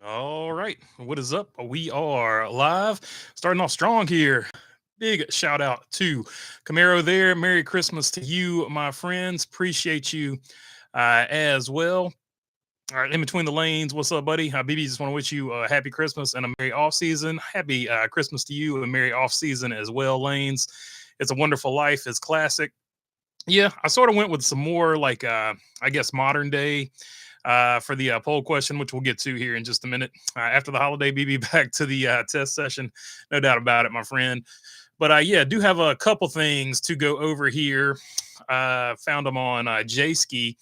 All right. What is up? We are live, starting off strong here. Big shout out to Camaro there. Merry Christmas to you, my friends. Appreciate you as well. All right, in between the lanes, what's up, buddy? BB, just want to wish you a happy Christmas and a merry off season. Happy Christmas to you and merry off season as well, lanes. It's a wonderful life. It's classic. Yeah, I sort of went with some more like I guess modern day for the poll question, which we'll get to here in just a minute. After the holiday, BB back to the test session, no doubt about it, my friend. But yeah, do have a couple things to go over here. Found them on J-Ski.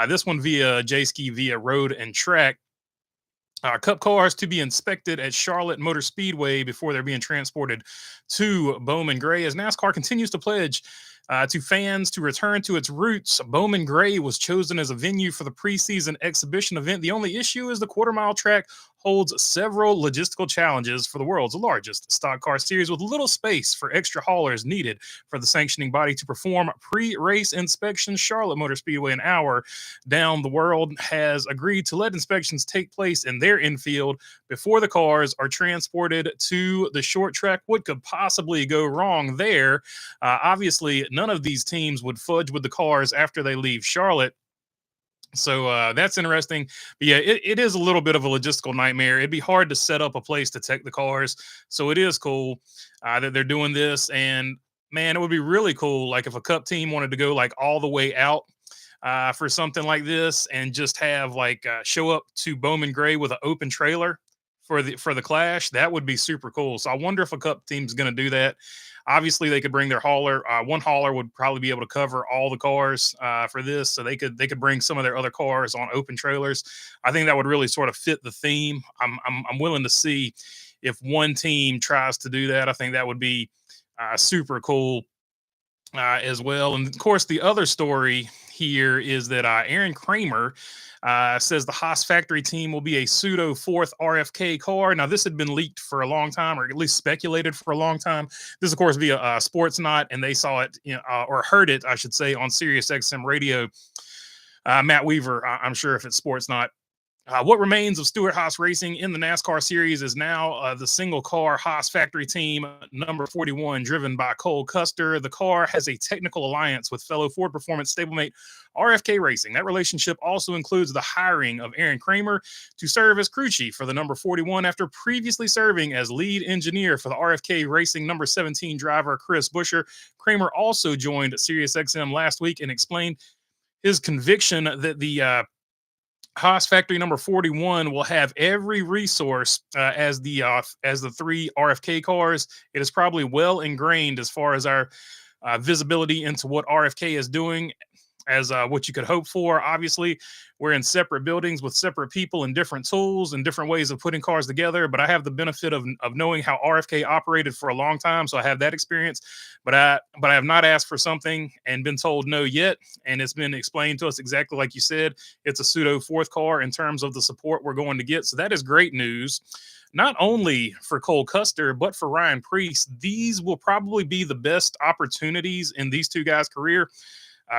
This one via J-Ski via Road and Track. Cup cars to be inspected at Charlotte Motor Speedway before they're being transported to Bowman Gray as NASCAR continues to pledge to fans to return to its roots. Bowman Gray was chosen as a venue for the preseason exhibition event. The only issue is the quarter mile track holds several logistical challenges for the world's largest stock car series, with little space for extra haulers needed for the sanctioning body to perform pre-race inspections. Charlotte Motor Speedway, an hour down the world, has agreed to let inspections take place in their infield before the cars are transported to the short track. What could possibly go wrong there? Obviously, none of these teams would fudge with the cars after they leave Charlotte. So that's interesting. But yeah, it is a little bit of a logistical nightmare. It'd be hard to set up a place to take the cars. So it is cool that they're doing this. And man, it would be really cool. Like if a cup team wanted to go like all the way out for something like this and just have like show up to Bowman Gray with an open trailer for the clash, that would be super cool. So I wonder if a cup team's going to do that. Obviously, they could bring their hauler. One hauler would probably be able to cover all the cars for this, so they could bring some of their other cars on open trailers. I think that would really sort of fit the theme. I'm willing to see if one team tries to do that. I think that would be super cool as well. And of course, the other story here is that Aaron Kramer says the Haas factory team will be a pseudo fourth RFK car. Now, this had been leaked for a long time, or at least speculated for a long time. This, of course, via Sportsnot, and they saw it, or heard it, I should say, on Sirius XM radio. Matt Weaver, I'm sure if it's Sportsnot. What remains of Stewart Haas Racing in the NASCAR series is now the single car Haas factory team, number 41, driven by Cole Custer. The car has a technical alliance with fellow Ford Performance stablemate RFK Racing. That relationship also includes the hiring of Aaron Kramer to serve as crew chief for the number 41 after previously serving as lead engineer for the RFK Racing number 17 driver Chris Buescher. Kramer also joined SiriusXM last week and explained his conviction that the Haas Factory number 41 will have every resource as the three RFK cars. It is probably well ingrained as far as our visibility into what RFK is doing as what you could hope for. Obviously, we're in separate buildings with separate people and different tools and different ways of putting cars together. But I have the benefit of knowing how RFK operated for a long time, so I have that experience. But I have not asked for something and been told no yet, and it's been explained to us exactly like you said. It's a pseudo fourth car in terms of the support we're going to get. So that is great news. Not only for Cole Custer, but for Ryan Preece. These will probably be the best opportunities in these two guys' career.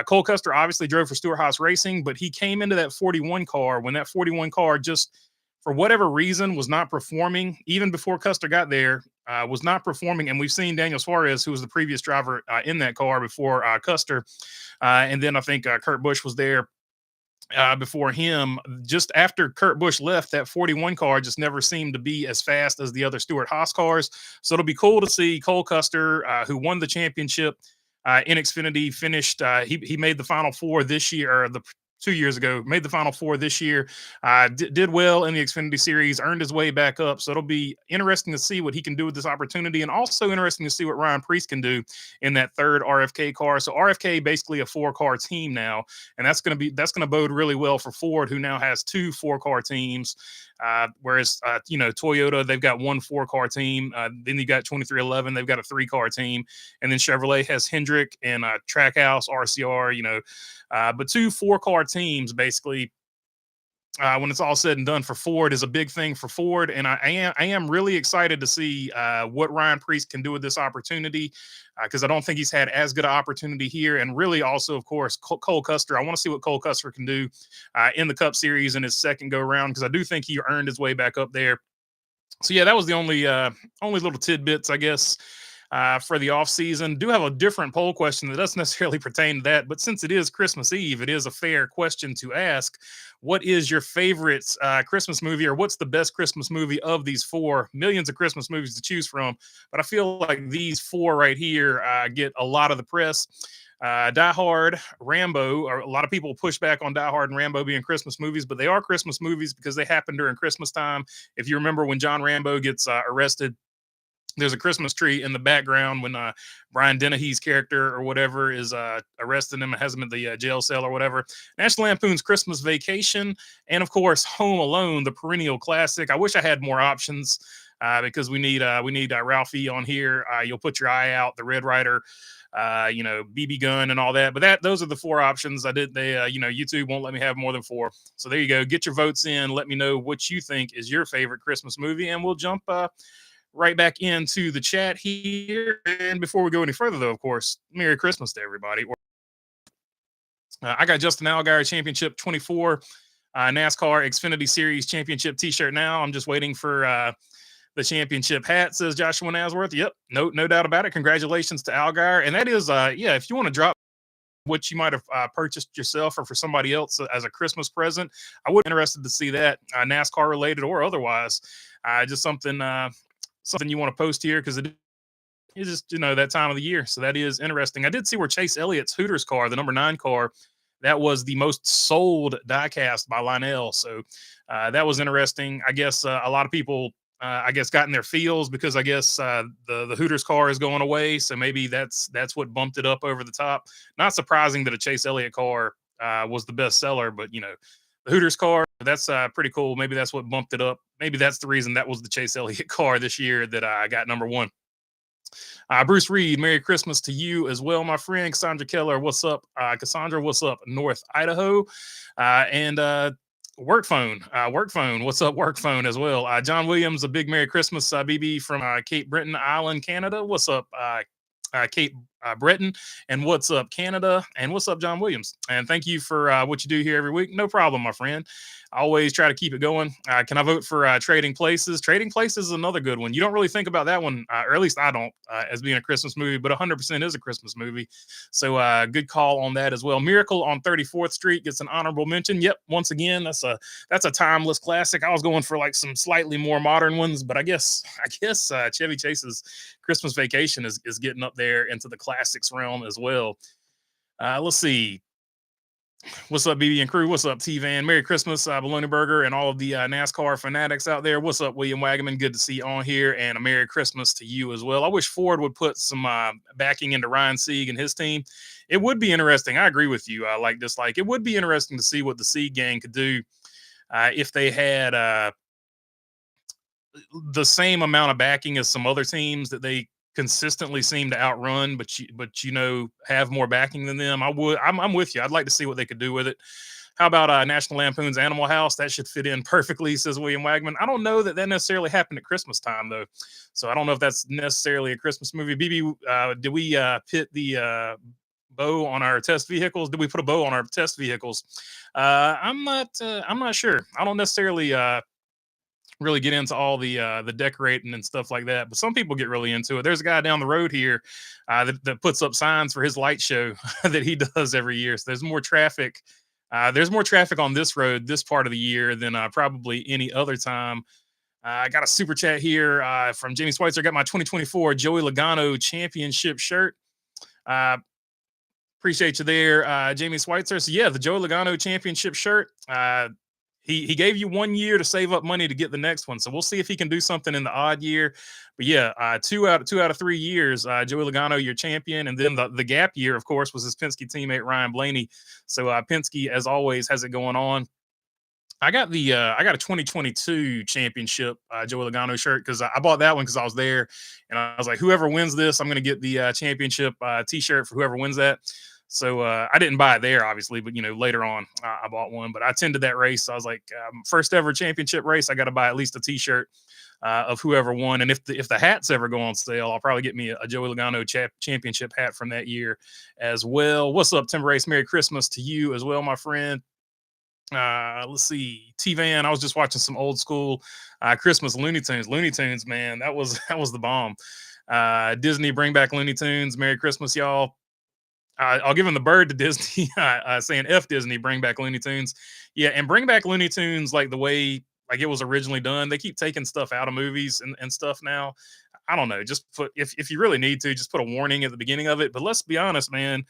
Cole Custer obviously drove for Stewart Haas Racing, but he came into that 41 car when that 41 car just, for whatever reason, was not performing. Even before Custer got there, was not performing. And we've seen Daniel Suarez, who was the previous driver in that car before Custer. And then I think Kurt Busch was there before him. Just after Kurt Busch left, that 41 car just never seemed to be as fast as the other Stewart Haas cars. So it'll be cool to see Cole Custer, who won the championship in Xfinity, finished. He made the Final Four this year, or the 2 years ago, made the Final Four this year, did well in the Xfinity Series, earned his way back up. So it'll be interesting to see what he can do with this opportunity, and also interesting to see what Ryan Preece can do in that third RFK car. So RFK basically a four-car team now, and that's going to bode really well for Ford, who now has two four-car teams. Whereas Toyota, they've got one four-car team. Then you got 2311, they've got a three-car team, and then Chevrolet has Hendrick and Trackhouse, RCR. But two four-car teams basically when it's all said and done for Ford is a big thing for Ford, and I am really excited to see what Ryan Preece can do with this opportunity because I don't think he's had as good an opportunity here, and really also of course Cole Custer. I want to see what Cole Custer can do in the Cup Series in his second go round because I do think he earned his way back up there. So yeah, that was the only little tidbits I guess for the off season. Do have a different poll question that doesn't necessarily pertain to that, but since it is Christmas Eve, it is a fair question to ask. What is your favorite Christmas movie, or what's the best Christmas movie of these four? Millions of Christmas movies to choose from, but I feel like these four right here get a lot of the press. Die Hard, Rambo, or a lot of people push back on Die Hard and Rambo being Christmas movies, but they are Christmas movies because they happen during Christmas time. If you remember when John Rambo gets arrested, there's a Christmas tree in the background when Brian Dennehy's character or whatever is arresting him and has him in the jail cell or whatever. National Lampoon's Christmas Vacation, and of course Home Alone, the perennial classic. I wish I had more options because we need Ralphie on here. You'll put your eye out, the Red Ryder, BB gun and all that. But those are the four options. YouTube won't let me have more than four. So there you go. Get your votes in. Let me know what you think is your favorite Christmas movie, and we'll jump right back into the chat here. And before we go any further, though, of course, Merry Christmas to everybody. I got Justin Allgaier Championship 24 NASCAR Xfinity Series Championship T-shirt now. I'm just waiting for the championship hat, says Joshua Nasworth. Yep, no doubt about it. Congratulations to Allgaier. And that is, if you want to drop what you might have purchased yourself or for somebody else as a Christmas present, I would be interested to see that, NASCAR related or otherwise. Just something you want to post here because it is just that time of the year, so that is interesting. I did see where Chase Elliott's Hooters car, the number 9 car, that was the most sold diecast by Lionel, so that was interesting. I guess a lot of people got in their feels because I guess the Hooters car is going away, so maybe that's what bumped it up over the top. Not surprising that a Chase Elliott car was the best seller, but the Hooters car, that's pretty cool. Maybe that's what bumped it up. Maybe that's the reason that was the Chase Elliott car this year that I got number 1. Bruce Reed, Merry Christmas to you as well, my friend. Cassandra Keller, what's up? Cassandra, what's up? North Idaho. And work phone, what's up? Work phone as well. John Williams, a big Merry Christmas, BB from Cape Breton Island, Canada. What's up, Cape Breton, and what's up, Canada, and what's up, John Williams, and thank you for what you do here every week. No problem, my friend. I always try to keep it going. Can I vote for Trading Places? Trading Places is another good one. You don't really think about that one, or at least I don't, as being a Christmas movie, but 100% is a Christmas movie. So good call on that as well. Miracle on 34th Street gets an honorable mention. Yep, once again, that's a timeless classic. I was going for like some slightly more modern ones, but I guess Chevy Chase's Christmas Vacation is getting up there into the classics realm as well. Let's see. What's up, BB and crew? What's up, T-Van? Merry Christmas, Bologna Burger, and all of the NASCAR fanatics out there. What's up, William Wagaman? Good to see you on here, and a Merry Christmas to you as well. I wish Ford would put some backing into Ryan Sieg and his team. It would be interesting. I agree with you. It would be interesting to see what the Sieg gang could do if they had the same amount of backing as some other teams that they consistently seem to outrun, but have more backing than them. I'm with you. I'd like to see what they could do with it. How about National Lampoon's Animal House? That should fit in perfectly, says William Wagman. I don't know that necessarily happened at Christmas time, though. So I don't know if that's necessarily a Christmas movie. BB, did we pit the bow on our test vehicles? Did we put a bow on our test vehicles? I'm not sure. I don't necessarily really get into all the decorating and stuff like that, but some people get really into it. There's a guy down the road here that puts up signs for his light show that he does every year. So there's more traffic. There's more traffic on this road this part of the year than probably any other time. I got a super chat here from Jamie Schweitzer. Got my 2024 Joey Logano championship shirt. Appreciate you there, Jamie Schweitzer. So yeah, the Joey Logano championship shirt. He gave you 1 year to save up money to get the next one. So we'll see if he can do something in the odd year. But yeah, two out of 3 years, Joey Logano, your champion. And then the gap year, of course, was his Penske teammate, Ryan Blaney. So Penske, as always, has it going on. I got a 2022 championship Joey Logano shirt because I bought that one because I was there. And I was like, whoever wins this, I'm going to get the championship T-shirt for whoever wins that. So I didn't buy it there, obviously, but later on I bought one. But I attended that race. I was like, first ever championship race. I got to buy at least a T-shirt of whoever won. And if the hats ever go on sale, I'll probably get me a Joey Logano championship hat from that year as well. What's up, Timber Race? Merry Christmas to you as well, my friend. Let's see, T-Van. I was just watching some old school Christmas Looney Tunes. Looney Tunes, man, that was that was the bomb. Disney, bring back Looney Tunes. Merry Christmas, y'all. I'll give him the bird to Disney, saying F Disney, bring back Looney Tunes. Yeah, and bring back Looney Tunes like the way like it was originally done. They keep taking stuff out of movies and stuff now. I don't know. Just put if you really need to, just put a warning at the beginning of it. But let's be honest, man.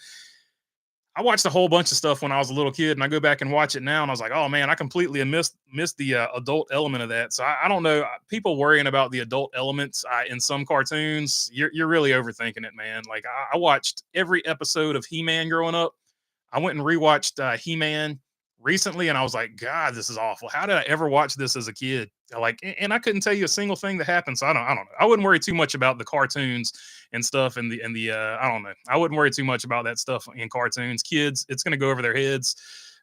I watched a whole bunch of stuff when I was a little kid, and I go back and watch it now, and I was like, "Oh man, I completely missed the adult element of that." So I don't know. People worrying about the adult elements in some cartoons, you're really overthinking it, man. Like I watched every episode of He-Man growing up. I went and rewatched He-Man recently, and I was like, God, this is awful. How did I ever watch this as a kid? Like, and I couldn't tell you a single thing that happened. So I don't know. I wouldn't worry too much about the cartoons and stuff, and the I don't know. I wouldn't worry too much about that stuff in cartoons. Kids, it's gonna go over their heads.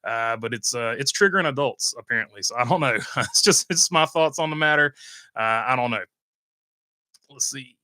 But it's triggering adults apparently. So I don't know. It's my thoughts on the matter. I don't know. Let's see.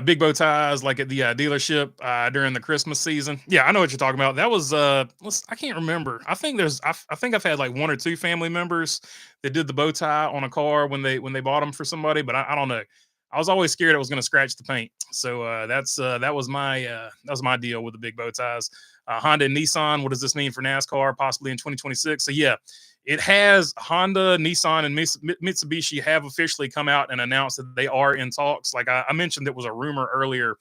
Big bow ties like at the dealership during the Christmas season. Yeah, I know what you're talking about. That was I can't remember. I think I've had like one or two family members that did the bow tie on a car when they bought them for somebody, but I don't know. I was always scared it was going to scratch the paint. So that was my deal with the big bow ties. Honda and Nissan. What does this mean for NASCAR? Possibly in 2026. So yeah, it has Honda, Nissan, and Mitsubishi have officially come out and announced that they are in talks. Like I mentioned, it was a rumor earlier,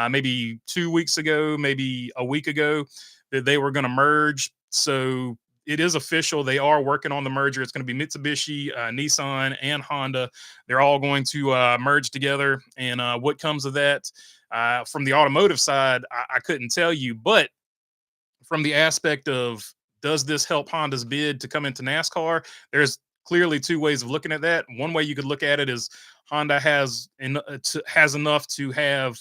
maybe 2 weeks ago, maybe a week ago, that they were going to merge. So it is official. They are working on the merger. It's going to be Mitsubishi, Nissan, and Honda. They're all going to merge together. And what comes of that from the automotive side, I couldn't tell you. But from the aspect of does this help Honda's bid to come into NASCAR? There's clearly two ways of looking at that. One way you could look at it is Honda has enough to have,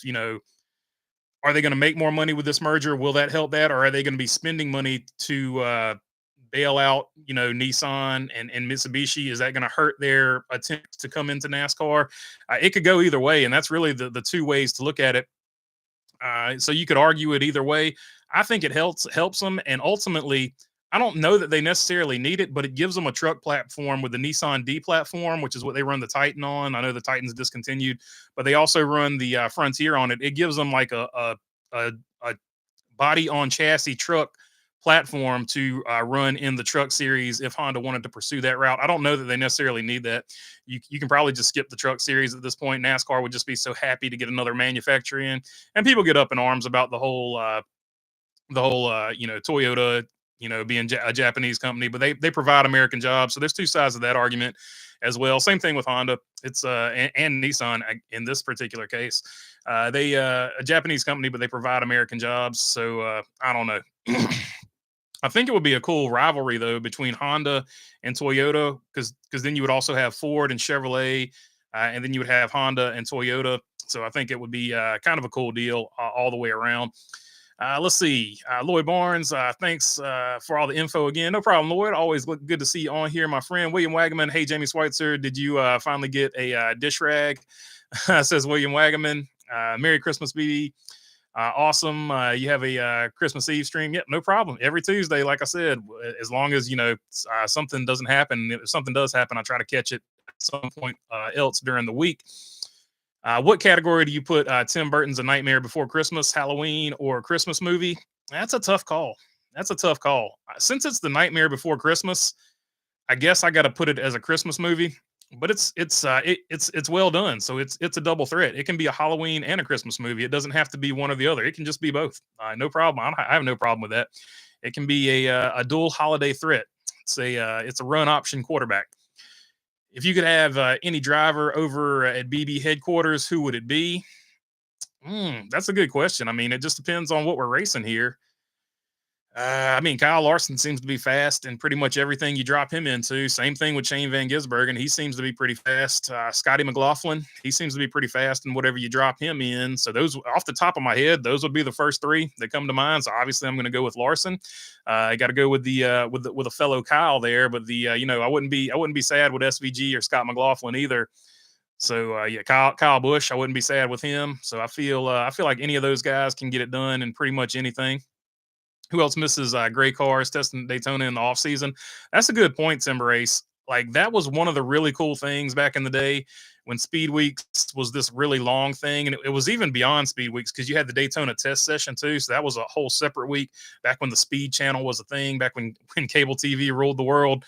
are they going to make more money with this merger? Will that help that? Or are they going to be spending money to bail out, Nissan and Mitsubishi? Is that going to hurt their attempt to come into NASCAR? It could go either way. And that's really the two ways to look at it. So you could argue it either way. I think it helps them. And ultimately, I don't know that they necessarily need it, but it gives them a truck platform with the Nissan D platform, which is what they run the Titan on. I know the Titan's discontinued, but they also run the Frontier on it. It gives them like a body on chassis truck platform to run in the truck series if Honda wanted to pursue that route. I don't know that they necessarily need that. You can probably just skip the truck series at this point. NASCAR would just be so happy to get another manufacturer in, and people get up in arms about the whole Toyota being a Japanese company, but they provide American jobs. So there's two sides of that argument as well. Same thing with Honda. It's and Nissan in this particular case. They a Japanese company, but they provide American jobs. So I don't know. I think it would be a cool rivalry though between Honda and Toyota, because then you would also have Ford and Chevrolet, and then you would have Honda and Toyota. So I think it would be kind of a cool deal all the way around. Let's see. Lloyd Barnes, thanks for all the info again. No problem, Lloyd. Always good to see you on here, my friend. William Wagaman. Hey, Jamie Schweitzer, did you finally get a dish rag? Says William Wagaman. Merry Christmas, BB. Awesome. You have a Christmas Eve stream. Yep, no problem. Every Tuesday, like I said, as long as, something doesn't happen. If something does happen, I try to catch it at some point else during the week. What category do you put Tim Burton's A Nightmare Before Christmas, Halloween, or Christmas movie? That's a tough call. Since it's The Nightmare Before Christmas, I guess I got to put it as a Christmas movie. But it's well done. So it's a double threat. It can be a Halloween and a Christmas movie. It doesn't have to be one or the other. It can just be both. No problem. I have no problem with that. It can be a dual holiday threat. It's a run option quarterback. If you could have any driver over at BB headquarters, who would it be? That's a good question. I mean, it just depends on what we're racing here. I mean, Kyle Larson seems to be fast in pretty much everything you drop him into. Same thing with Shane Van Gisbergen. He seems to be pretty fast. Scotty McLaughlin, he seems to be pretty fast in whatever you drop him in. So those, off the top of my head, those would be the first three that come to mind. So obviously, I'm going to go with Larson. I got to go with with a fellow Kyle there. But I wouldn't be sad with SVG or Scott McLaughlin either. So yeah, Kyle Busch, I wouldn't be sad with him. So I feel like any of those guys can get it done in pretty much anything. Who else misses gray cars testing Daytona in the off season? That's a good point, Timber Race. Like that was one of the really cool things back in the day when Speed Weeks was this really long thing, and it was even beyond Speed Weeks because you had the Daytona test session too. So that was a whole separate week back when the Speed Channel was a thing, back when cable TV ruled the world.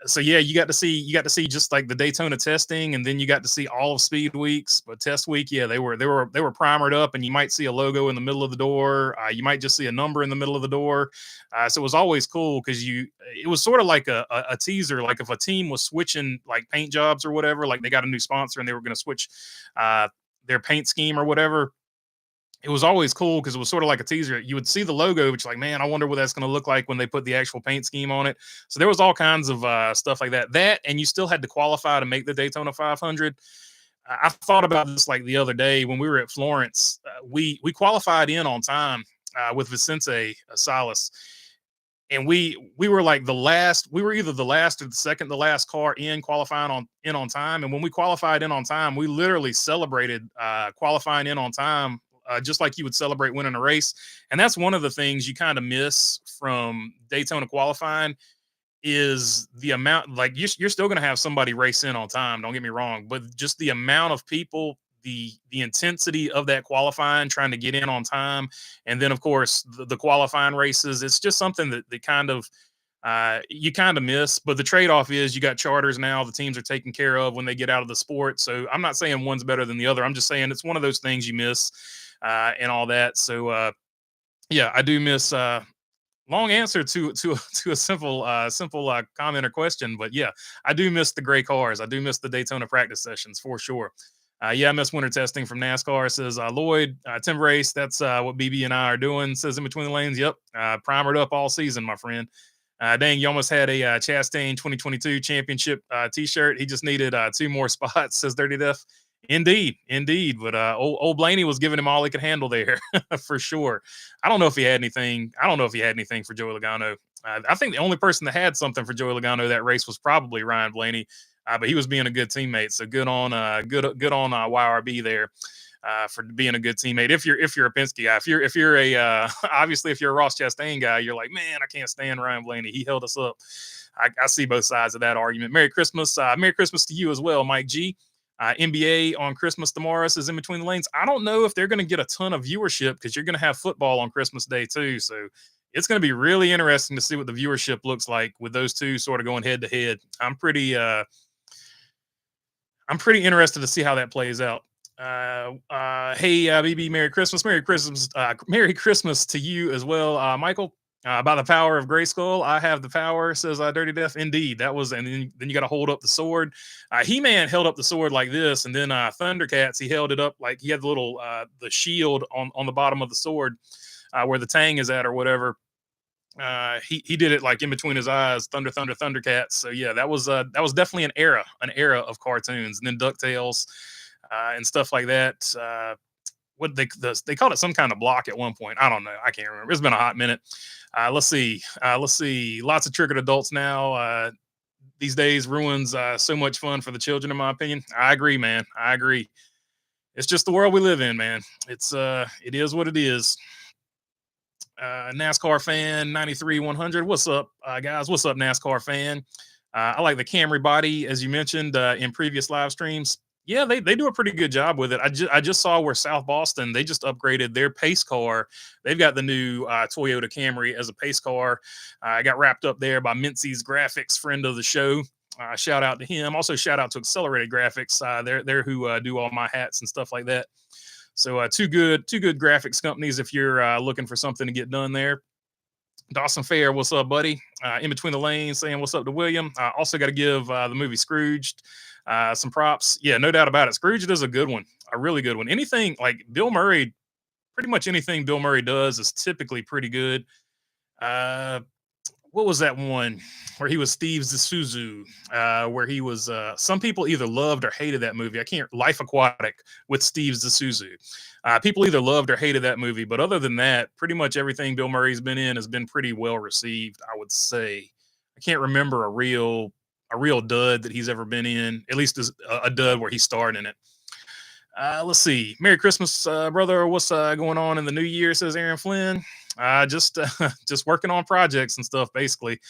So yeah, you got to see just like the Daytona testing, and then you got to see all of Speed Weeks. But test week, yeah, they were primered up, and you might see a logo in the middle of the door. You might just see a number in the middle of the door. So it was always cool because it was sort of like a teaser. Like if a team was switching like paint jobs or whatever, like they got a new sponsor and they were going to switch uh, their paint scheme or whatever. It was always cool because it was sort of like a teaser. You would see the logo, which like, man, I wonder what that's going to look like when they put the actual paint scheme on it. So there was all kinds of stuff like that. That, and you still had to qualify to make the Daytona 500. I thought about this like the other day when we were at Florence. We qualified in on time with Vicente Salas, and we were like the last. We were either the last or the second, the last car in qualifying on time. And when we qualified in on time, we literally celebrated qualifying in on time. Just like you would celebrate winning a race. And that's one of the things you kind of miss from Daytona qualifying is the amount, like you're still going to have somebody race in on time. Don't get me wrong, but just the amount of people, the intensity of that qualifying, trying to get in on time. And then of course the qualifying races, it's just something that kind of, you kind of miss, but the trade-off is you got charters now the teams are taken care of when they get out of the sport. So I'm not saying one's better than the other. I'm just saying it's one of those things you miss and all that. So yeah, I do miss. Long answer to a simple comment or question, but yeah, I do miss the gray cars. I do miss the Daytona practice sessions for sure. Yeah, I miss winter testing from NASCAR. Says Lloyd Tim Race. That's what BB and I are doing. Says in between the lanes. Yep, primered up all season, my friend. Dang, you almost had a Chastain 2022 championship T-shirt. He just needed two more spots. Says Dirty Death. Indeed, indeed. But old Blaney was giving him all he could handle there for sure. I don't know if he had anything. I don't know if he had anything for Joey Logano. I think the only person that had something for Joey Logano that race was probably Ryan Blaney, but he was being a good teammate. So good on YRB there for being a good teammate. If you're a Penske guy, if you're a obviously if you're a Ross Chastain guy, you're like, man, I can't stand Ryan Blaney. He held us up. I see both sides of that argument. Merry Christmas to you as well, Mike G. NBA on Christmas tomorrow says in between the lanes. I don't know if they're going to get a ton of viewership because you're going to have football on Christmas Day too. So it's going to be really interesting to see what the viewership looks like with those two sort of going head to head. I'm pretty interested to see how that plays out. Hey, BB, Merry Christmas to you as well, Michael. By the power of Grayskull, I have the power, says Dirty Death. Indeed, that was, and then you got to hold up the sword. He-Man held up the sword like this, and then Thundercats, he held it up like he had the little the shield on the bottom of the sword where the tang is at or whatever. He did it like in between his eyes, Thundercats. So yeah, that was definitely an era of cartoons, and then DuckTales and stuff like that. What they called it some kind of block at one point. I don't know. I can't remember. It's been a hot minute. Let's see. Lots of triggered adults now. These days ruins so much fun for the children, in my opinion. I agree, man. I agree. It's just the world we live in, man. It is what it is. NASCAR fan 93 100. What's up, guys? What's up, NASCAR fan? I like the Camry body, as you mentioned in previous live streams. Yeah, they do a pretty good job with it. I just saw where South Boston, they just upgraded their pace car. They've got the new Toyota Camry as a pace car. I got wrapped up there by Mincy's Graphics, friend of the show. Shout out to him. Also, shout out to Accelerated Graphics. They're who do all my hats and stuff like that. So two good graphics companies if you're looking for something to get done there. Dawson Fair, what's up, buddy? In between the lanes, saying what's up to William. Also got to give the movie Scrooged some props. Yeah, no doubt about it. Scrooged is a good one, a really good one. Anything like Bill Murray, pretty much anything Bill Murray does is typically pretty good. Uh, what was that one where he was Steve Zissou? Where he was. Some people either loved or hated that movie. I can't. Life Aquatic with Steve Zissou. People either loved or hated that movie, but other than that, pretty much everything Bill Murray's been in has been pretty well received. I would say. I can't remember a real dud that he's ever been in. At least as a dud where he starred in it. Let's see. Merry Christmas, brother. What's going on in the new year? Says Aaron Flynn. Just just working on projects and stuff. Basically,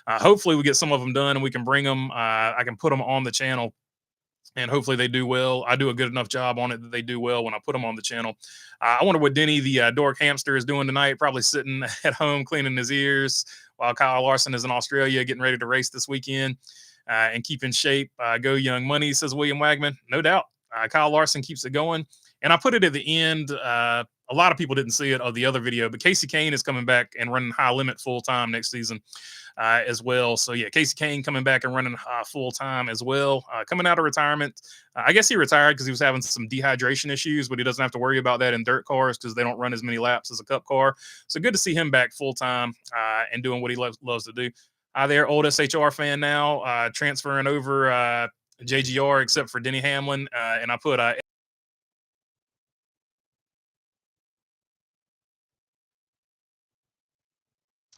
hopefully we get some of them done and we can bring them. I can put them on the channel, and hopefully they do well. I do a good enough job on it that they do well when I put them on the channel. I wonder what Denny the dork hamster is doing tonight. Probably sitting at home cleaning his ears while Kyle Larson is in Australia getting ready to race this weekend and keep in shape. Go Young Money, says William Wagman. No doubt. Kyle Larson keeps it going. And I put it at the end. A lot of people didn't see it of the other video, but Casey Kane is coming back and running high limit full time next season as well. So yeah, Casey Kane coming back and running full time as well. Coming out of retirement, I guess he retired because he was having some dehydration issues, but he doesn't have to worry about that in dirt cars because they don't run as many laps as a cup car. So good to see him back full time and doing what he loves to do. There, old SHR fan now, transferring over JGR except for Denny Hamlin, and I put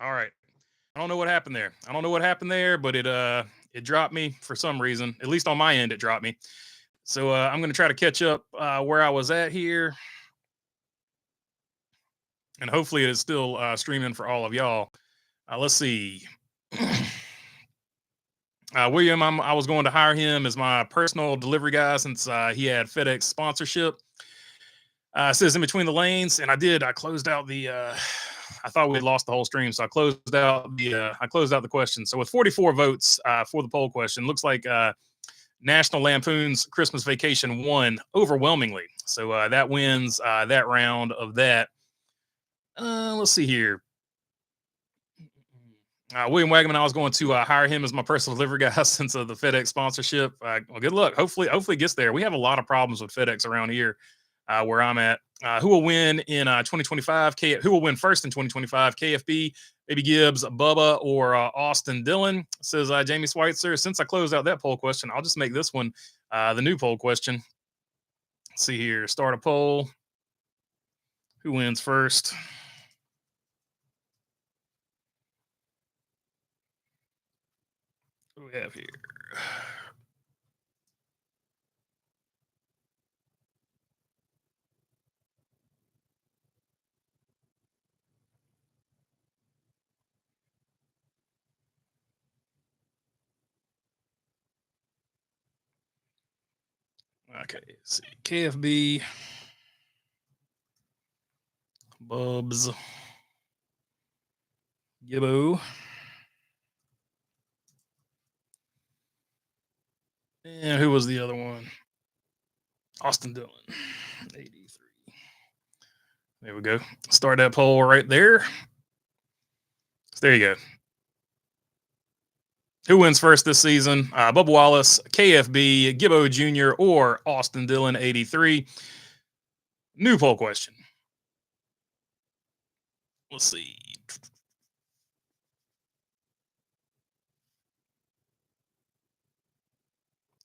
all right. I don't know what happened there. I don't know what happened there, but it dropped me for some reason. At least on my end, it dropped me. So I'm gonna try to catch up where I was at here, and hopefully it is still streaming for all of y'all. Let's see. William, I was going to hire him as my personal delivery guy since he had FedEx sponsorship. Says in between the lanes, and I did. I closed out the. I thought we had lost the whole stream, so I closed out the question. So with 44 votes for the poll question, looks like National Lampoon's Christmas Vacation won overwhelmingly. So that wins that round of that. Let's see here. William Wagman, I was going to hire him as my personal delivery guy since the FedEx sponsorship. Well, good luck. Hopefully it gets there. We have a lot of problems with FedEx around here where I'm at. Who will win in 2025? Who will win first in 2025? KFB, Baby Gibbs, Bubba, or Austin Dillon? Says Jamie Schweitzer. Since I closed out that poll question, I'll just make this one the new poll question. Let's see here. Start a poll. Who wins first? What do we have here? Okay, let's see. KFB, Bubs, Gibbo, and who was the other one? Austin Dillon, 83. There we go. Start that poll right there. So there you go. Who wins first this season? Bubba Wallace, KFB, Gibbo Jr., or Austin Dillon, 83. New poll question. Let's see.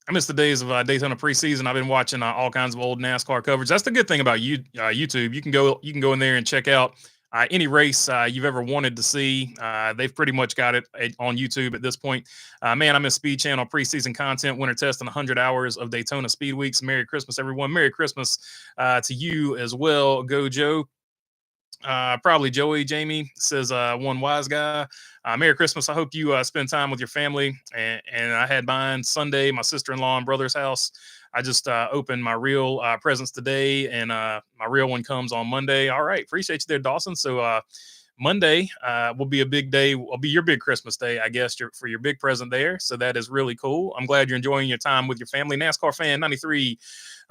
I miss the days of Daytona preseason. I've been watching all kinds of old NASCAR coverage. That's the good thing about YouTube. You can go in there and check out any race you've ever wanted to see. They've pretty much got it on YouTube at this point. Man, I miss Speed Channel preseason content, winter test, and 100 hours of Daytona Speed Weeks. Merry Christmas, everyone. Merry Christmas to you as well. Go Joe. Probably Joey Jamie says one wise guy. Merry Christmas. I hope you spend time with your family. And I had mine Sunday, my sister-in-law and brother's house. I just opened my real presents today, and my real one comes on Monday. All right. Appreciate you there, Dawson. So Monday will be a big day. Will be your big Christmas day, I guess, for your big present there. So that is really cool. I'm glad you're enjoying your time with your family. NASCAR fan 93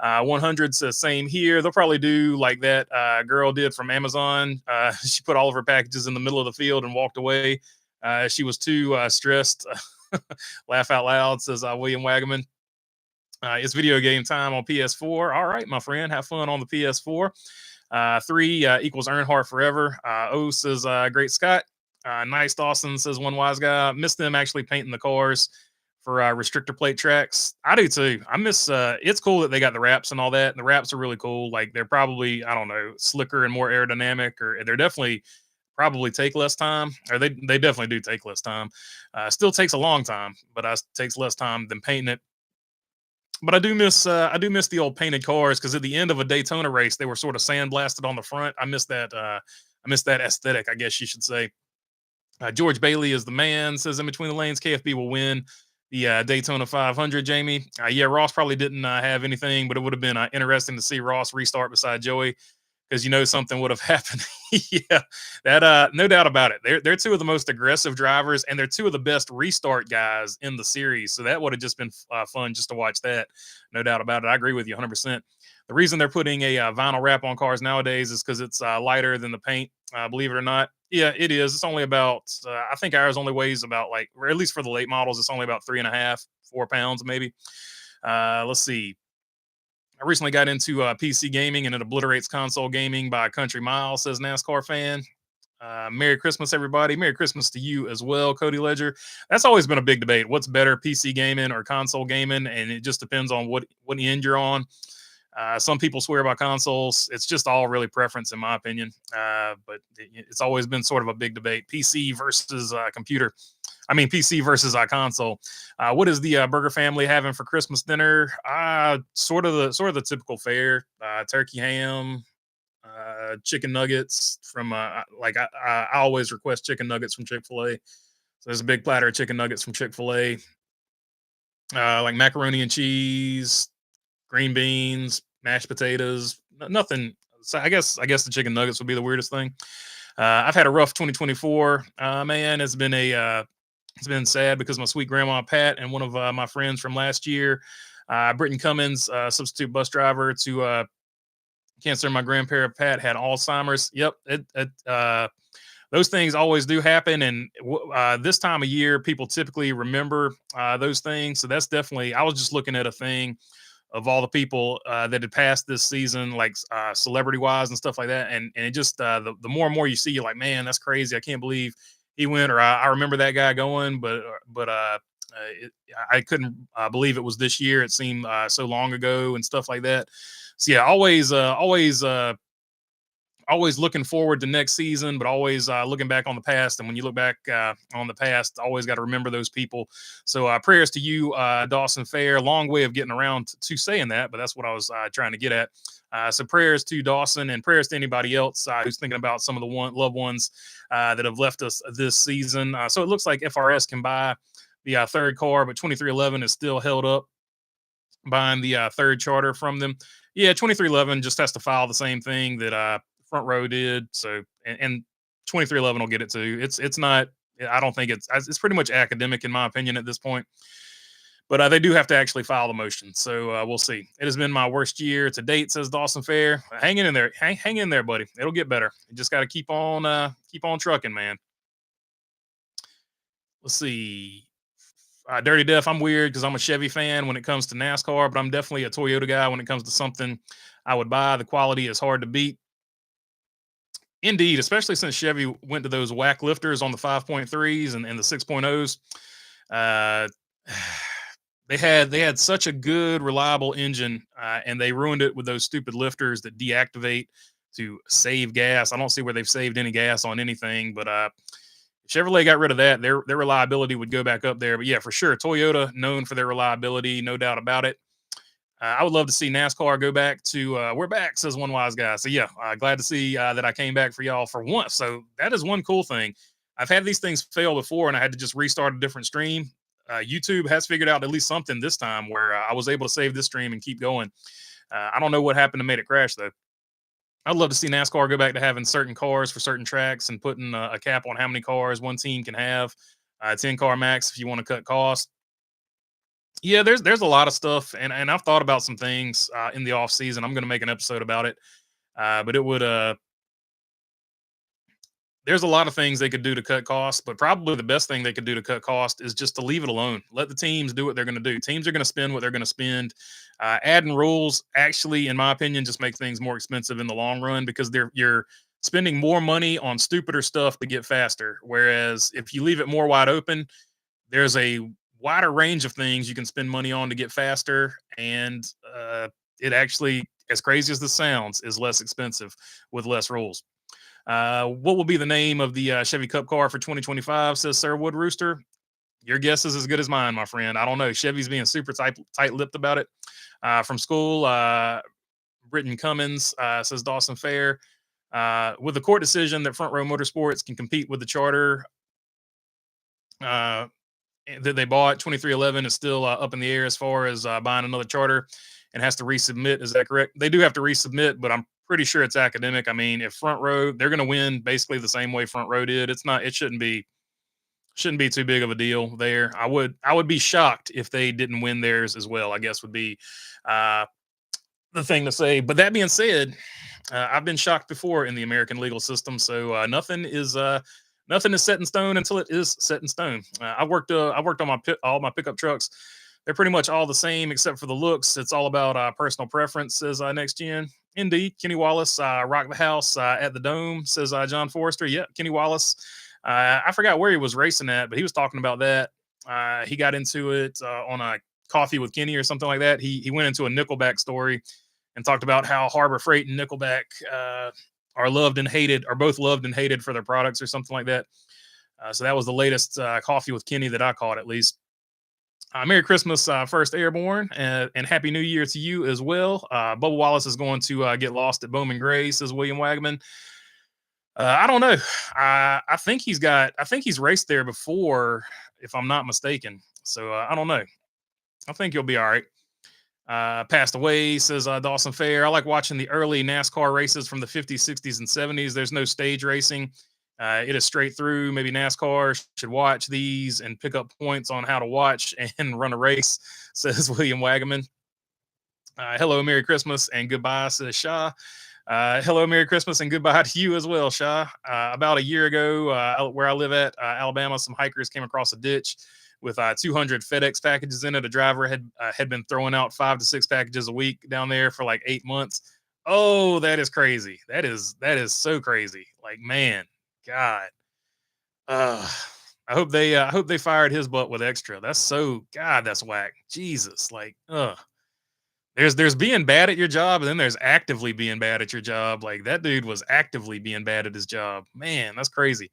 100 says same here. They'll probably do like that girl did from Amazon. She put all of her packages in the middle of the field and walked away. She was too stressed. Laugh out loud, says William Wagaman. It's video game time on PS4. All right, my friend, have fun on the PS4. 3 equals Earnhardt forever. O says Great Scott. Nice, Dawson, says one wise guy. Miss them actually painting the cars for restrictor plate tracks. I do too. I miss. It's cool that they got the wraps and all that. And the wraps are really cool. Like they're probably, I don't know, slicker and more aerodynamic, or they're definitely probably take less time, or they definitely do take less time. Still takes a long time, but takes less time than painting it. But I do miss the old painted cars because at the end of a Daytona race, they were sort of sandblasted on the front. I miss that. I miss that aesthetic, I guess you should say. George Bailey is the man. Says in between the lanes, KFB will win the Daytona 500. Jamie, yeah, Ross probably didn't have anything, but it would have been interesting to see Ross restart beside Joey because something would have happened. Yeah, that no doubt about it. They're two of the most aggressive drivers, and they're two of the best restart guys in the series. So that would have just been fun just to watch that. No doubt about it. I agree with you 100%. The reason they're putting a vinyl wrap on cars nowadays is because it's lighter than the paint. Believe it or not, yeah, it is. It's only about I think ours only weighs about or at least for the late models, it's only about 3.5, 4 pounds maybe. Let's see. I recently got into PC gaming and it obliterates console gaming by a country mile, says NASCAR fan. Merry Christmas, everybody. Merry Christmas to you as well, Cody Ledger. That's always been a big debate. What's better, PC gaming or console gaming? And it just depends on what end you're on. Some people swear by consoles. It's just all really preference, in my opinion. But it's always been sort of a big debate: PC versus computer. I mean, PC versus console. What is the Burger family having for Christmas dinner? Sort of the typical fare: turkey, ham, chicken nuggets from I always request chicken nuggets from Chick-fil-A. So there's a big platter of chicken nuggets from Chick-fil-A, like macaroni and cheese, green beans, mashed potatoes, nothing. So I guess the chicken nuggets would be the weirdest thing. I've had a rough 2024. Man, it's been sad because my sweet grandma Pat and one of my friends from last year, Britton Cummins, substitute bus driver to cancer. My grandparent Pat had Alzheimer's. Yep, those things always do happen, and this time of year, people typically remember those things. So that's definitely. I was just looking at a thing of all the people that had passed this season, like celebrity wise and stuff like that. And it just, the more and more you see, you're like, man, that's crazy. I can't believe he went, or I remember that guy going, but I couldn't believe it was this year. It seemed so long ago and stuff like that. So yeah, always looking forward to next season, but always looking back on the past. And when you look back on the past, always got to remember those people. So prayers to you, Dawson Fair. Long way of getting around to saying that, but that's what I was trying to get at. So prayers to Dawson and prayers to anybody else who's thinking about some of the loved ones that have left us this season. So it looks like FRS can buy the third car, but 2311 is still held up buying the third charter from them. Yeah, 2311 just has to file the same thing that Front Row did. So and 2311 will get it too. It's not. I don't think it's pretty much academic in my opinion at this point. But they do have to actually file the motion. So we'll see. It has been my worst year to date, says Dawson Fair. Hang in there, hang in there, buddy. It'll get better. You just got to keep on trucking, man. Let's see. Dirty Def, I'm weird because I'm a Chevy fan when it comes to NASCAR, but I'm definitely a Toyota guy when it comes to something I would buy. The quality is hard to beat. Indeed, especially since Chevy went to those whack lifters on the 5.3s and the 6.0s. They had such a good, reliable engine, and they ruined it with those stupid lifters that deactivate to save gas. I don't see where they've saved any gas on anything, but Chevrolet got rid of that. Their reliability would go back up there. But yeah, for sure, Toyota known for their reliability, no doubt about it. I would love to see NASCAR go back to we're back, says one wise guy. So yeah, glad to see that I came back for y'all for once. So that is one cool thing. I've had these things fail before, and I had to just restart a different stream. YouTube has figured out at least something this time where I was able to save this stream and keep going. I don't know what happened to made it crash though. I'd love to see NASCAR go back to having certain cars for certain tracks and putting a cap on how many cars one team can have. 10 car max if you want to cut costs. Yeah, there's a lot of stuff, and I've thought about some things in the off season. I'm going to make an episode about it, but it would there's a lot of things they could do to cut costs, but probably the best thing they could do to cut cost is just to leave it alone. Let the teams do what they're going to do. Teams are going to spend what they're going to spend. Adding rules actually, in my opinion, just makes things more expensive in the long run because you're spending more money on stupider stuff to get faster. Whereas if you leave it more wide open, there's a wider range of things you can spend money on to get faster, and it actually, as crazy as this sounds, is less expensive with less rules. What will be the name of the Chevy Cup car for 2025? Says Sir Wood Rooster. Your guess is as good as mine, my friend. I don't know. Chevy's being super tight-lipped about it. From school, Britton Cummins says Dawson Fair. With the court decision that Front Row Motorsports can compete with the charter uh, that they bought, 2311 is still up in the air as far as buying another charter and has to resubmit. Is that correct? They do have to resubmit, but I'm pretty sure it's academic. I mean, if Front Row, they're going to win basically the same way Front Row did. It's not. It shouldn't be too big of a deal there. I would be shocked if they didn't win theirs as well, I guess would be uh, the thing to say. But that being said, I've been shocked before in the American legal system, so nothing is set in stone until it is set in stone. I worked on all my pickup trucks. They're pretty much all the same except for the looks. It's all about personal preference, says Next Gen. Indeed, Kenny Wallace, rock the house at the Dome, says John Forrester. Yeah, Kenny Wallace. I forgot where he was racing at, but he was talking about that. He got into it on a Coffee with Kenny or something like that. He went into a Nickelback story and talked about how Harbor Freight and Nickelback are both loved and hated for their products or something like that. So that was the latest Coffee with Kenny that I caught, at least. Merry Christmas, First Airborne, and Happy New Year to you as well. Bubba Wallace is going to get lost at Bowman Gray, says William Wagman. I don't know. I think he's raced there before, if I'm not mistaken. So I don't know. I think he'll be all right. Passed away, says Dawson Fair. I like watching the early NASCAR races from the 50s, 60s, and 70s. There's no stage racing. It is straight through. Maybe NASCAR should watch these and pick up points on how to watch and run a race, says William Wagaman. Hello, Merry Christmas, and goodbye, says Shah. Hello, Merry Christmas, and goodbye to you as well, Shah. About a year ago, where I live at, Alabama, some hikers came across a ditch with 200 FedEx packages in it. A driver had been throwing out 5 to 6 packages a week down there for like 8 months. Oh, that is crazy. That is so crazy. Like, man, God. I hope they fired his butt with extra. That's whack. Jesus, like, There's being bad at your job, and then there's actively being bad at your job. Like, that dude was actively being bad at his job. Man, that's crazy.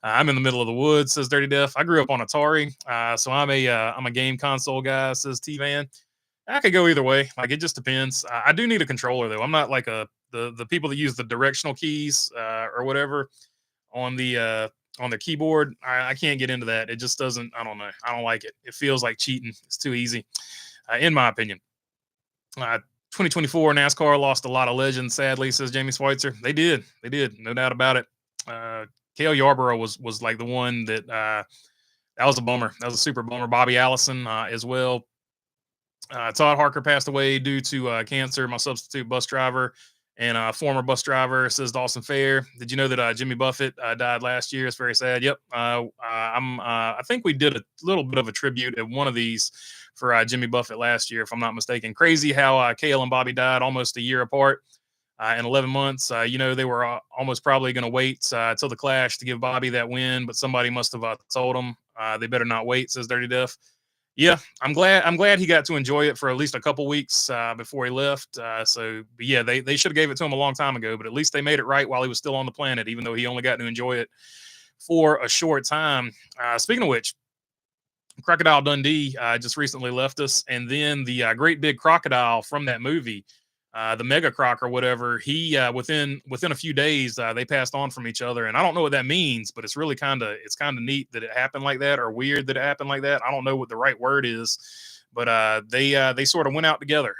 I'm in the middle of the woods, says Dirty Death. I grew up on Atari, so I'm a game console guy, says T Van. I could go either way. Like, it just depends. I do need a controller though. I'm not like the people that use the directional keys or whatever on the keyboard. I can't get into that. It just doesn't. I don't know. I don't like it. It feels like cheating. It's too easy, in my opinion. 2024 NASCAR lost a lot of legends, sadly, says Jamie Schweitzer. They did, no doubt about it. Cale Yarborough was like the one that was a bummer. That was a super bummer. Bobby Allison as well. Todd Harker passed away due to cancer. My substitute bus driver and former bus driver, says Dawson Fair. Did you know that Jimmy Buffett died last year? It's very sad. Yep. I think we did a little bit of a tribute at one of these for Jimmy Buffett last year, if I'm not mistaken. Crazy how Cale and Bobby died almost a year apart in 11 months. They were almost probably going to wait till the Clash to give Bobby that win, but somebody must have told them they better not wait, says Dirty Death. Yeah, I'm glad he got to enjoy it for at least a couple weeks before he left. But yeah, they should have gave it to him a long time ago, but at least they made it right while he was still on the planet, even though he only got to enjoy it for a short time. Speaking of which, Crocodile Dundee just recently left us, and then the great big crocodile from that movie, the Mega Croc or whatever, he within a few days they passed on from each other, and I don't know what that means, but it's really kind of neat that it happened like that, or weird that it happened like that. I don't know what the right word is, but they sort of went out together,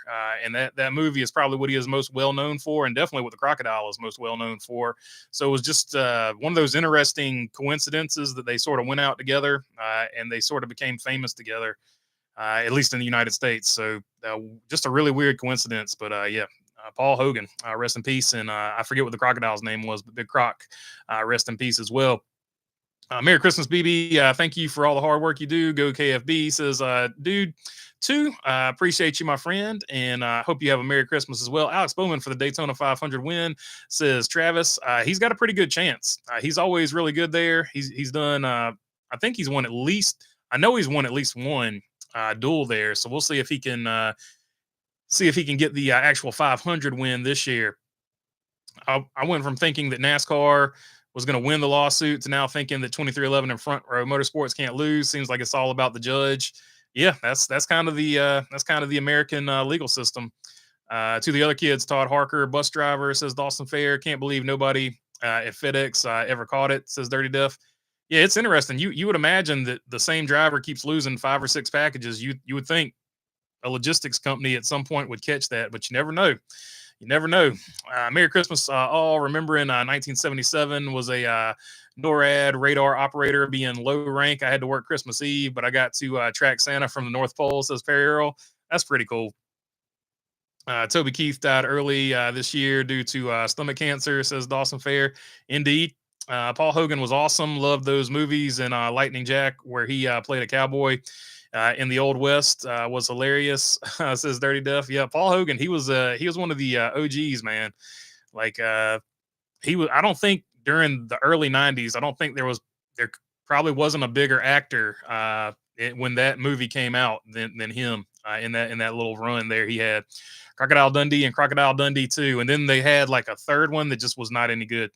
and that movie is probably what he is most well known for, and definitely what the crocodile is most well known for. So it was just one of those interesting coincidences that they sort of went out together, and they sort of became famous together. At least in the United States. So just a really weird coincidence. But yeah, Paul Hogan, rest in peace. And I forget what the crocodile's name was, but Big Croc, rest in peace as well. Merry Christmas, BB. Thank you for all the hard work you do. Go KFB says, dude, two. Appreciate you, my friend, and hope you have a Merry Christmas as well. Alex Bowman for the Daytona 500 win says, Travis, he's got a pretty good chance. He's always really good there. He's done. I think he's won at least. I know he's won at least one duel there. So we'll see if he can get the actual 500 win this year. I went from thinking that NASCAR was going to win the lawsuit to now thinking that 2311 and Front Row Motorsports can't lose. Seems like it's all about the judge. Yeah, that's kind of the American legal system. To the other kids, Todd Harker, bus driver, says Dawson Fair. Can't believe nobody at FedEx ever caught it. Says Dirty Duff. Yeah, it's interesting. You would imagine that the same driver keeps losing 5 or 6 packages. You would think a logistics company at some point would catch that, but you never know. You never know. Merry Christmas, all. Remembering 1977 was a NORAD radar operator being low rank. I had to work Christmas Eve, but I got to track Santa from the North Pole, says Perry Earl. That's pretty cool. Toby Keith died early this year due to stomach cancer, says Dawson Fair. Indeed. Paul Hogan was awesome. Loved those movies, and Lightning Jack, where he played a cowboy in the Old West, was hilarious. Says Dirty Duff. Yeah, Paul Hogan. He was one of the OGs, man. Like he was. I don't think during the early '90s. I don't think there probably wasn't a bigger actor when that movie came out than him in that little run there he had. Crocodile Dundee and Crocodile Dundee 2, and then they had like a third one that just was not any good.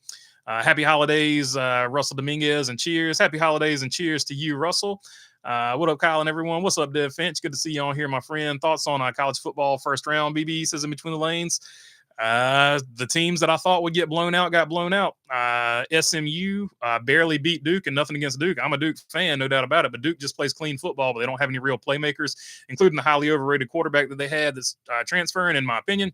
Happy holidays, Russell Dominguez, and cheers. Happy holidays and cheers to you, Russell. What up, Kyle and everyone? What's up, Dev Finch? Good to see you on here, my friend. Thoughts on college football first round? BB says in between the lanes. The teams that I thought would get blown out got blown out. SMU barely beat Duke, and nothing against Duke. I'm a Duke fan, no doubt about it, but Duke just plays clean football, but they don't have any real playmakers, including the highly overrated quarterback that they had that's transferring, in my opinion.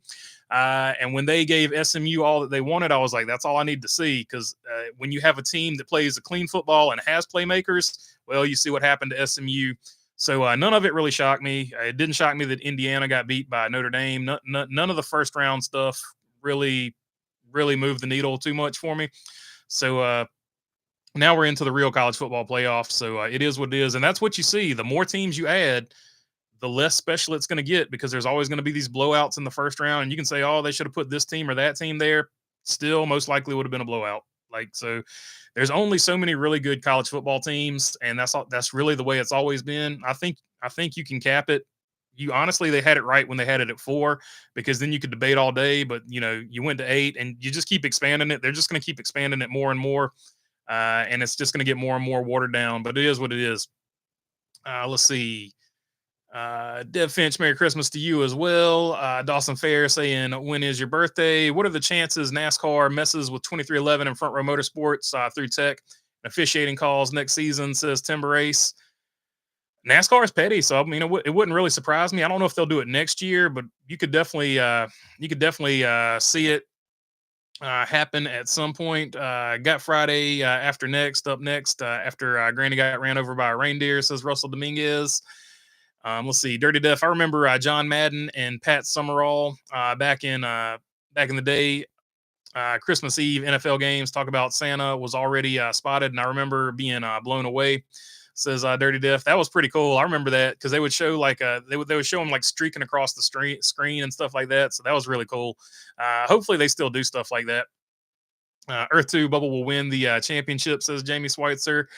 And when they gave SMU all that they wanted, I was like, that's all I need to see, because when you have a team that plays a clean football and has playmakers, well, you see what happened to SMU. So none of it really shocked me. It didn't shock me that Indiana got beat by Notre Dame. None of the first round stuff really moved the needle too much for me. So now we're into the real college football playoffs. So it is what it is. And that's what you see. The more teams you add, the less special it's going to get, because there's always going to be these blowouts in the first round. And you can say, oh, they should have put this team or that team there. Still, most likely would have been a blowout. So there's only so many really good college football teams, and that's really the way it's always been. I think you can cap it. Honestly, they had it right when they had it at 4, because then you could debate all day, but you went to 8 and you just keep expanding it. They're just going to keep expanding it more and more. And it's just going to get more and more watered down, but it is what it is. Let's see. Dev Finch, Merry Christmas to you as well. Dawson Fair saying, when is your birthday? What are the chances NASCAR messes with 2311 and Front Row Motorsports through tech and officiating calls next season, says Timber Ace. NASCAR is petty, so I mean, it wouldn't really surprise me. I don't know if they'll do it next year, but you could definitely see it happen at some point. Got Friday after next, up next after Granny got ran over by a reindeer, says Russell Dominguez. Let's see, Dirty Duff. I remember John Madden and Pat Summerall back in the day. Christmas Eve NFL games talk about Santa was already spotted, and I remember being blown away. Says Dirty Duff. That was pretty cool. I remember that, because they would show they would show him like streaking across the screen and stuff like that. So that was really cool. Hopefully they still do stuff like that. Earth 2 Bubble will win the championship, says Jamie Schweitzer.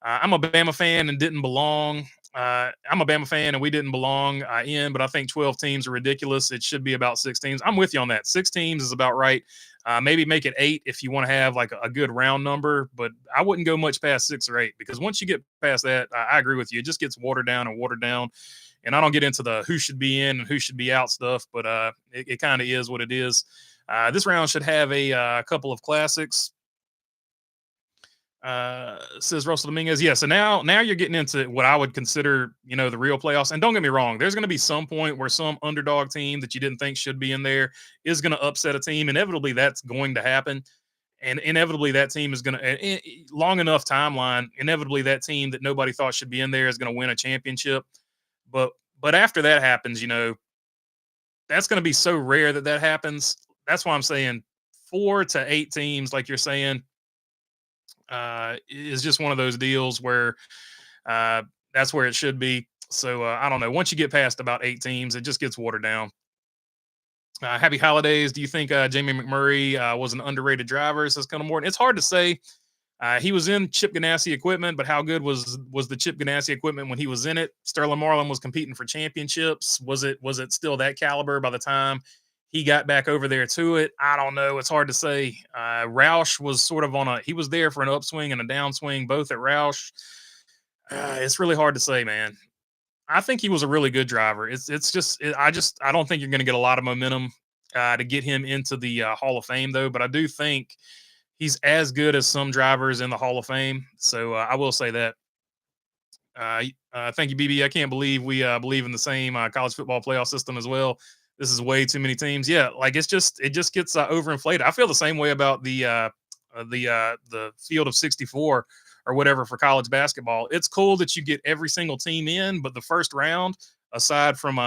I'm a Bama fan and didn't belong. I'm a Bama fan and we didn't belong in, but I think 12 teams are ridiculous. It should be about 6 teams. I'm with you on that. 6 teams is about right. Maybe make it 8 if you want to have like a good round number, but I wouldn't go much past 6 or 8, because once you get past that, I agree with you. It just gets watered down. And I don't get into the who should be in and who should be out stuff, but it kind of is what it is. This round should have a couple of classics. Says Russell Dominguez. Yeah, so now you're getting into what I would consider, the real playoffs. And don't get me wrong, there's going to be some point where some underdog team that you didn't think should be in there is going to upset a team. Inevitably, that's going to happen. And inevitably, that team is going to, long enough timeline, inevitably that team that nobody thought should be in there is going to win a championship. But after that happens, that's going to be so rare that happens. That's why I'm saying 4 to 8 teams, like you're saying. is just one of those deals where uh, that's where it should be. So I don't know. Once you get past about 8 teams, it just gets watered down. Happy holidays. Do you think Jamie McMurray was an underrated driver? Says Connor Morton. It's hard to say. He was in Chip Ganassi equipment, but how good was the Chip Ganassi equipment when he was in it? Sterling Marlin was competing for championships. Was it still that caliber by the time he got back over there to it? I don't know. It's hard to say. Roush was sort of he was there for an upswing and a downswing, both at Roush. It's really hard to say, man. I think he was a really good driver. I don't think you're going to get a lot of momentum to get him into the Hall of Fame though. But I do think he's as good as some drivers in the Hall of Fame. So I will say that. Thank you, BB. I can't believe we believe in the same college football playoff system as well. This is way too many teams. Yeah, like it just gets overinflated. I feel the same way about the field of 64 or whatever for college basketball. It's cool that you get every single team in, but the first round, aside from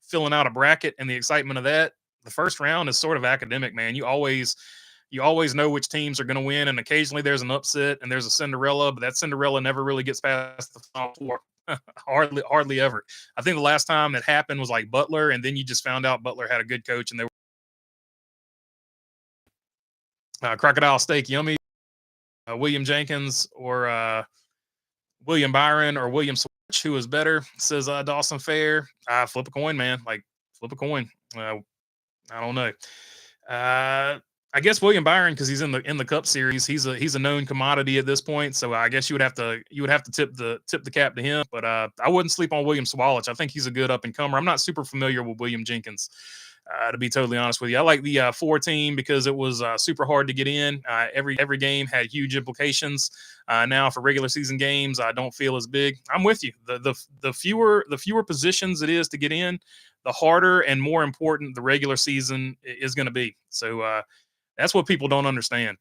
filling out a bracket and the excitement of that, the first round is sort of academic, man. You always know which teams are going to win, and occasionally there's an upset and there's a Cinderella, but that Cinderella never really gets past the Final Four. hardly ever. I think the last time that happened was like Butler, and then you just found out Butler had a good coach, and they were crocodile steak yummy. William Jenkins or William Byron or William Switch, who is better? Says Dawson Fair. Flip a coin, man. Like flip a coin. I don't know. I guess William Byron, because he's in the Cup Series. He's a known commodity at this point. So I guess you would have to tip the cap to him. But I wouldn't sleep on William Swalich. I think he's a good up and comer. I'm not super familiar with William Jenkins. To be totally honest with you, I like the 4 team because it was super hard to get in. Every game had huge implications. Now for regular season games, I don't feel as big. I'm with you. The fewer positions it is to get in, the harder and more important the regular season is going to be. So that's what people don't understand,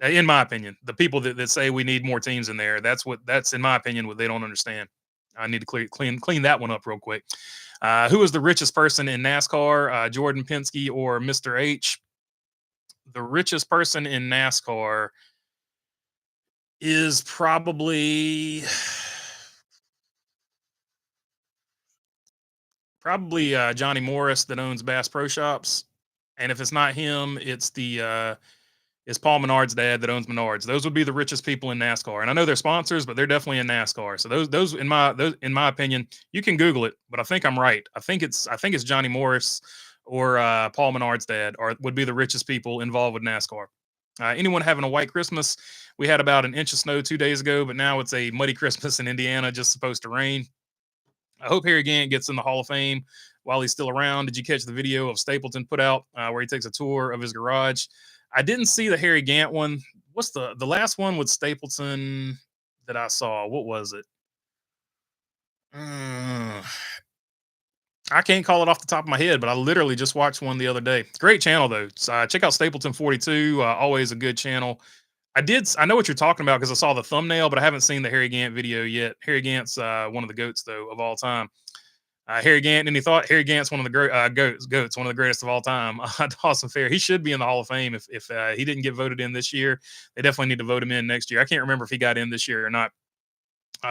in my opinion. The people that say we need more teams in there, that's in my opinion what they don't understand. I need to clean that one up real quick. Who is the richest person in NASCAR, Jordan Penske or Mr. H? The richest person in NASCAR is probably Johnny Morris that owns Bass Pro Shops. And if it's not him, it's Paul Menard's dad that owns Menards. Those would be the richest people in NASCAR. And I know they're sponsors, but they're definitely in NASCAR. So those in my opinion, you can Google it, but I think I'm right. I think it's Johnny Morris or Paul Menard's dad would be the richest people involved with NASCAR. Anyone having a white Christmas? We had about an inch of snow 2 days ago, but now it's a muddy Christmas in Indiana, just supposed to rain. I hope Harry Gant gets in the Hall of Fame while he's still around. Did you catch the video of Stapleton put out where he takes a tour of his garage? I didn't see the Harry Gant one. What's the last one with Stapleton that I saw? What was it? I can't call it off the top of my head, but I literally just watched one the other day. Great channel though. So check out Stapleton 42. Always a good channel. I know what you're talking about because I saw the thumbnail, but I haven't seen the Harry Gant video yet. Harry Gant's one of the GOATs though of all time. Harry Gant, any thought? Harry Gant's one of the GOATs, one of the greatest of all time. Dawson Fair, he should be in the Hall of Fame if he didn't get voted in this year. They definitely need to vote him in next year. I can't remember if he got in this year or not.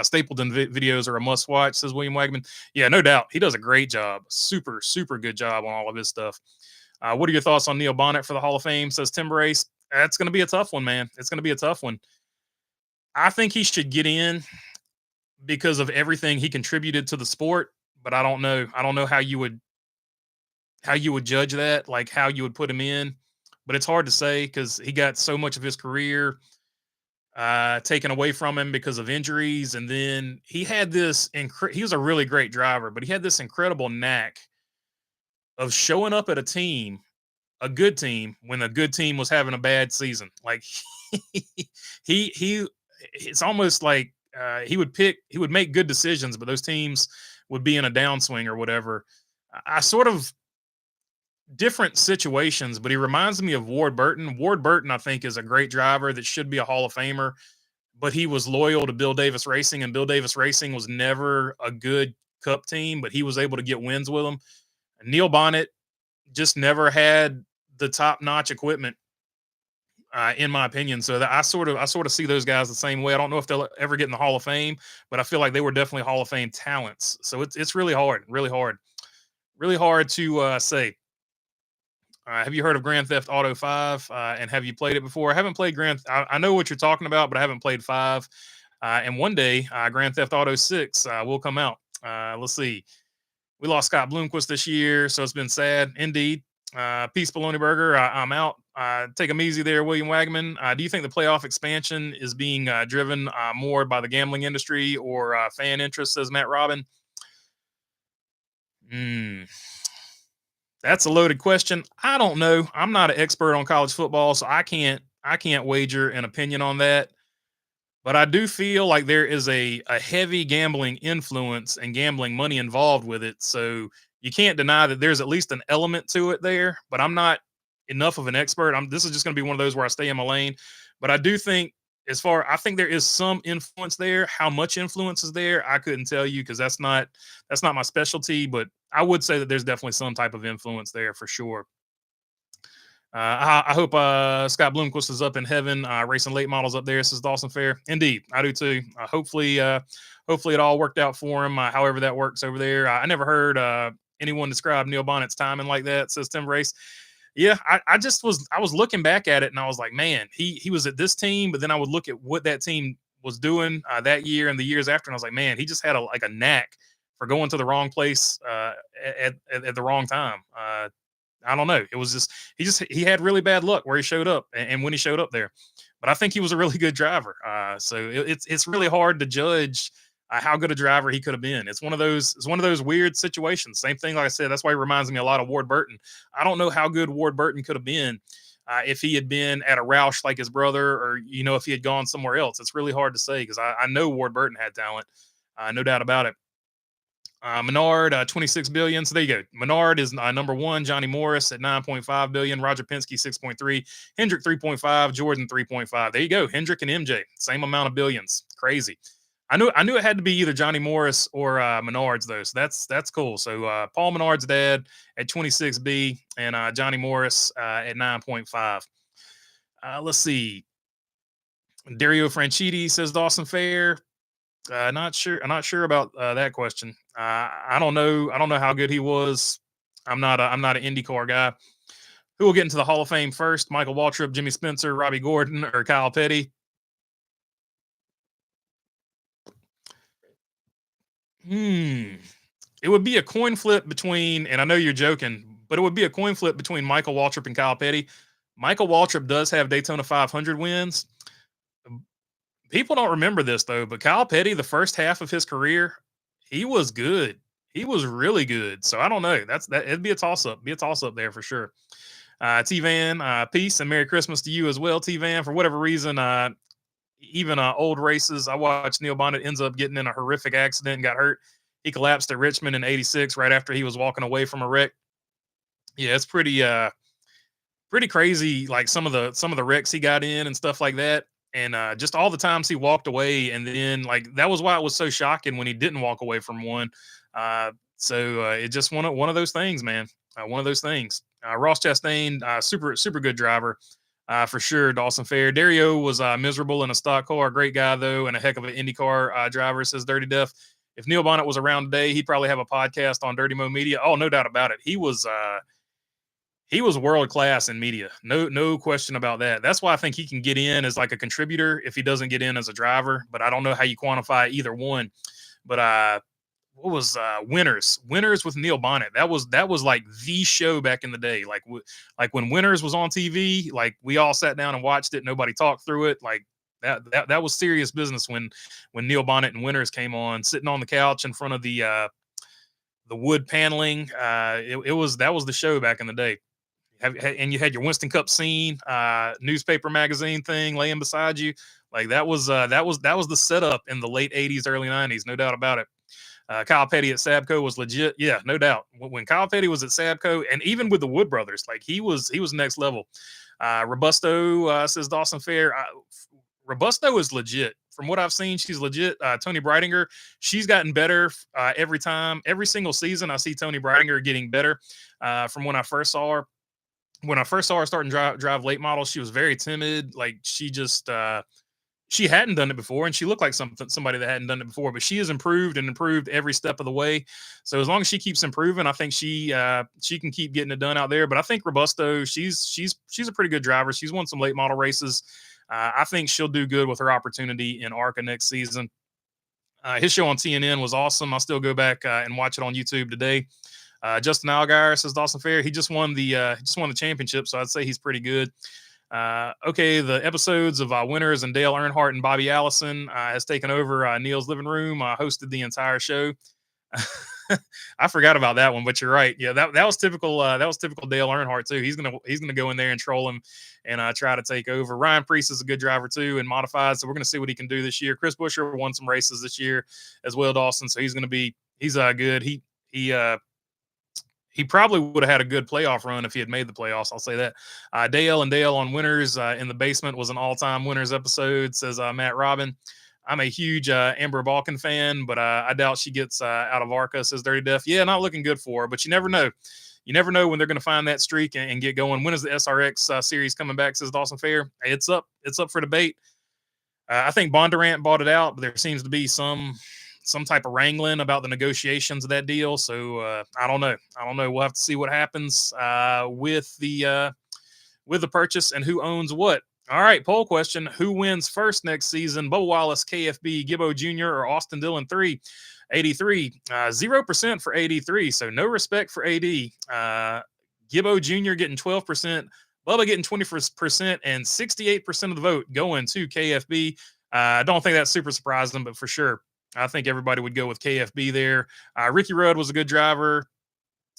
Stapleton videos are a must watch, says William Wagman. Yeah, no doubt. He does a great job. Super, super good job on all of his stuff. What are your thoughts on Neil Bonnet for the Hall of Fame, says Timber Ace? That's going to be a tough one, man. It's going to be a tough one. I think he should get in because of everything he contributed to the sport, but I don't know. I don't know how you would judge that, like how you would put him in. But it's hard to say because he got so much of his career taken away from him because of injuries, and then he had this. He was a really great driver, but he had this incredible knack of showing up at a good team, when a good team was having a bad season. Like he it's almost like he would make good decisions, but those teams would be in a downswing or whatever. I sort of different situations, but he reminds me of Ward Burton. Ward Burton, I think, is a great driver that should be a Hall of Famer, but he was loyal to Bill Davis Racing, and Bill Davis Racing was never a good Cup team, but he was able to get wins with them. Neil Bonnet just never had the top-notch equipment in my opinion. So that I sort of see those guys the same way. I don't know if they'll ever get in the Hall of Fame, but I feel like they were definitely Hall of Fame talents. So it's really hard to say. Have you heard of Grand Theft Auto 5? And have you played it before? I haven't played I know what you're talking about, but I haven't played 5. And one day, Grand Theft Auto 6 will come out. Let's see. We lost Scott Bloomquist this year, so it's been sad indeed. Peace Bologna Burger. I'm out. Take 'em easy there, William Wagman. Do you think the playoff expansion is being driven more by the gambling industry or fan interest? Says Matt Robin. Hmm. That's a loaded question. I don't know. I'm not an expert on college football, so I can't wager an opinion on that. But I do feel like there is a heavy gambling influence and gambling money involved with it. So you can't deny that there's at least an element to it there. But I'm not enough of an expert. This is just going to be one of those where I stay in my lane. But I do think, I think there is some influence there. How much influence is there? I couldn't tell you because that's not my specialty. But I would say that there's definitely some type of influence there for sure. I hope Scott Bloomquist is up in heaven, racing late models up there. Says Dawson Fair. Indeed, I do too. Hopefully it all worked out for him. However that works over there. I never heard anyone describe Neil Bonnett's timing like that. Says Tim Race. Yeah, I was looking back at it and I was like, man, he was at this team, but then I would look at what that team was doing that year and the years after, and I was like, man, he just had a knack for going to the wrong place at the wrong time. I don't know. It was he had really bad luck where he showed up and when he showed up there. But I think he was a really good driver. It's really hard to judge how good a driver he could have been. It's one of those weird situations. Same thing, like I said. That's why he reminds me a lot of Ward Burton. I don't know how good Ward Burton could have been if he had been at a Roush like his brother, or if he had gone somewhere else. It's really hard to say because I know Ward Burton had talent, no doubt about it. Menard, 26 billion. So there you go. Menard is number one. Johnny Morris at 9.5 billion. Roger Penske, 6.3. Hendrick, 3.5. Jordan, 3.5. There you go. Hendrick and MJ, same amount of billions. Crazy. I knew it had to be either Johnny Morris or Menards though. So that's cool. So Paul Menard's dad at 26B and Johnny Morris at 9.5. Let's see. Dario Franchitti says Dawson Fair. Not sure. I'm not sure about that question. I don't know. I don't know how good he was. I'm not an IndyCar guy. Who will get into the Hall of Fame first? Michael Waltrip, Jimmy Spencer, Robbie Gordon, or Kyle Petty? It would be a coin flip between, and I know you're joking, but it would be a coin flip between Michael Waltrip and Kyle Petty. Michael Waltrip does have Daytona 500 wins. People don't remember this though, but Kyle Petty, the first half of his career, he was good. He was really good. So I don't know. It'd be a toss up. Be a toss up there for sure. T Van, peace and Merry Christmas to you as well, T Van. For whatever reason, even old races, I watched Neil Bonnet ends up getting in a horrific accident and got hurt. He collapsed at Richmond in '86 right after he was walking away from a wreck. Yeah, it's pretty crazy. Like some of the wrecks he got in and stuff like that. And just all the times he walked away, and then like that was why it was so shocking when he didn't walk away from one. It just one of those things, man. One of those things. Ross Chastain, super good driver, for sure. Dawson Fair. Dario was miserable in a stock car. Great guy though, and a heck of an IndyCar driver. Says Dirty Death. If Neil Bonnet was around today, he'd probably have a podcast on Dirty Mo Media. Oh, no doubt about it. He was world class in media. No question about that. That's why I think he can get in as like a contributor if he doesn't get in as a driver. But I don't know how you quantify either one. But what was Winners with Neil Bonnet? That was like the show back in the day. Like when Winners was on TV, like we all sat down and watched it. Nobody talked through it. Like that was serious business when Neil Bonnet and Winners came on, sitting on the couch in front of the wood paneling. That was the show back in the day. And you had your Winston Cup scene, newspaper magazine thing laying beside you. Like that was the setup in the late '80s, early '90s, no doubt about it. Kyle Petty at Sabco was legit, yeah, no doubt. When Kyle Petty was at Sabco, and even with the Wood brothers, like he was next level. Robusto says Dawson Fair. Robusto is legit. From what I've seen, she's legit. Tony Breitinger, she's gotten better every time, every single season. I see Tony Breitinger getting better from when I first saw her. when I first saw her starting drive late model, she was very timid. Like she hadn't done it before, and she looked like somebody that hadn't done it before. But she has improved and improved every step of the way. So as long as she keeps improving, I think she can keep getting it done out there. But I think Robusto, she's a pretty good driver. She's won some late model races. I think she'll do good with her opportunity in ARCA next season. His show on TNN was awesome. I'll still go back and watch it on YouTube today. Justin Allgaier, says Dawson Fair. He just won the championship, so I'd say he's pretty good. Okay, the episodes of Winners and Dale Earnhardt and Bobby Allison has taken over Neil's living room. Hosted the entire show. I forgot about that one, but you're right. Yeah, that was typical. That was typical Dale Earnhardt too. He's gonna go in there and troll him and try to take over. Ryan Preece is a good driver too and modified, so we're gonna see what he can do this year. Chris Buescher won some races this year as well, Dawson. So he's good. He probably would have had a good playoff run if he had made the playoffs. I'll say that. Dale and Dale on Winners in the Basement was an all-time Winners episode, says Matt Robin. I'm a huge Amber Balkan fan, but I doubt she gets out of ARCA, says Dirty Def. Yeah, not looking good for her, but you never know. You never know when they're going to find that streak and get going. When is the SRX series coming back, says Dawson Fair? It's up for debate. I think Bondurant bought it out, but there seems to be some type of wrangling about the negotiations of that deal. So I don't know. We'll have to see what happens with the purchase and who owns what. All right, poll question: who wins first next season? Bubba Wallace, KFB, Gibbo Jr., or Austin Dillon 3? 83, 0% for 83. So no respect for AD. Gibbo Jr. getting 12%, Bubba getting 20%, and 68% of the vote going to KFB. I don't think that's super surprising, but for sure, I think everybody would go with KFB there. Ricky Rudd was a good driver.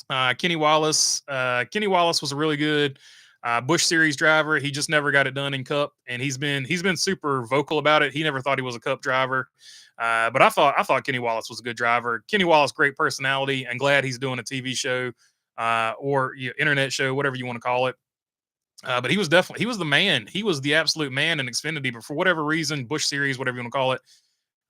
Kenny Wallace was a really good Busch Series driver. He just never got it done in Cup, and he's been super vocal about it. He never thought he was a Cup driver, but I thought Kenny Wallace was a good driver. Kenny Wallace, great personality, and glad he's doing a TV show or internet show, whatever you want to call it. But he was the man. He was the absolute man in Xfinity. But for whatever reason, Busch Series, whatever you want to call it.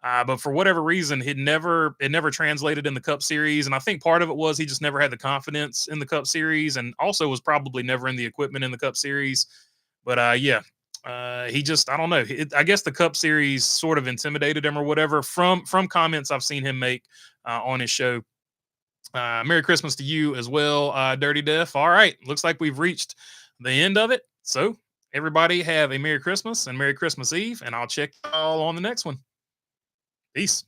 But for whatever reason, it never translated in the Cup Series, and I think part of it was he just never had the confidence in the Cup Series, and also was probably never in the equipment in the Cup Series. But he just, I don't know. I guess the Cup Series sort of intimidated him or whatever from comments I've seen him make on his show. Merry Christmas to you as well, Dirty Def. All right, looks like we've reached the end of it. So everybody have a Merry Christmas and Merry Christmas Eve, and I'll check y'all on the next one. Peace.